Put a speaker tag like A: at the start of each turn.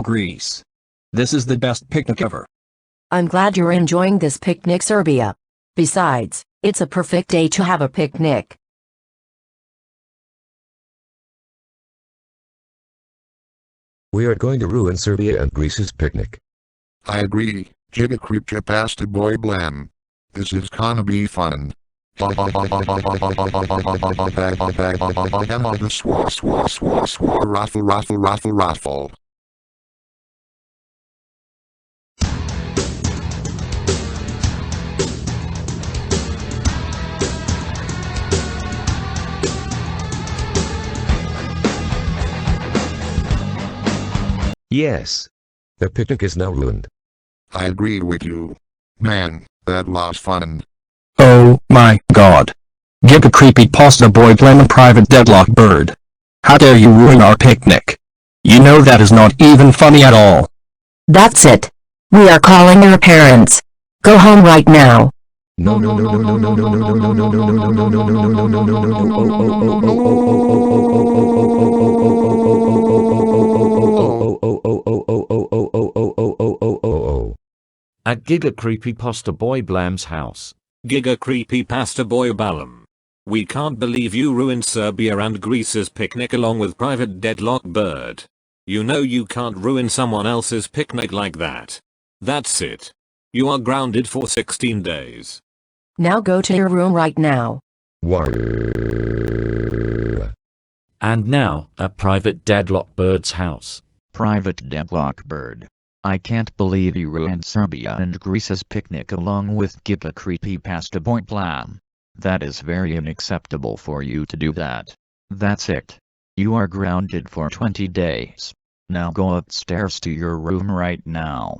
A: Greece. This is the best picnic ever.
B: I'm glad you're enjoying this picnic, Serbia. Besides, it's a perfect day to have a picnic.
C: We are going to ruin Serbia and Greece's picnic.
D: I agree, Giga Creepypasta boy Blam. This is gonna be fun. Raffle.
C: Yes. The picnic is now ruined.
D: I agree with you. Man, that was fun.
A: Oh my god. Giga Creepypasta boy Blam a private deadlock bird. How dare you ruin our picnic? You know that is not even funny at all.
B: That's it. We are calling your parents. Go home right now.
E: At Giga Creepypasta boy Blam's house.
F: Giga Creepypasta boy Blam. We can't believe you ruined Serbia and Greece's picnic along with private deadlock bird. You know you can't ruin someone else's picnic like that. That's it. You are grounded for 16 days.
B: Now go to your room right now.
E: And now, at Private Deadlock Bird's house.
G: Private Deadlock Bird. I can't believe you ruined Serbia and Greece's picnic along with Giga Creepypasta boy Blam. That is very unacceptable for you to do that. That's it. You are grounded for 20 days. Now go upstairs to your room right now.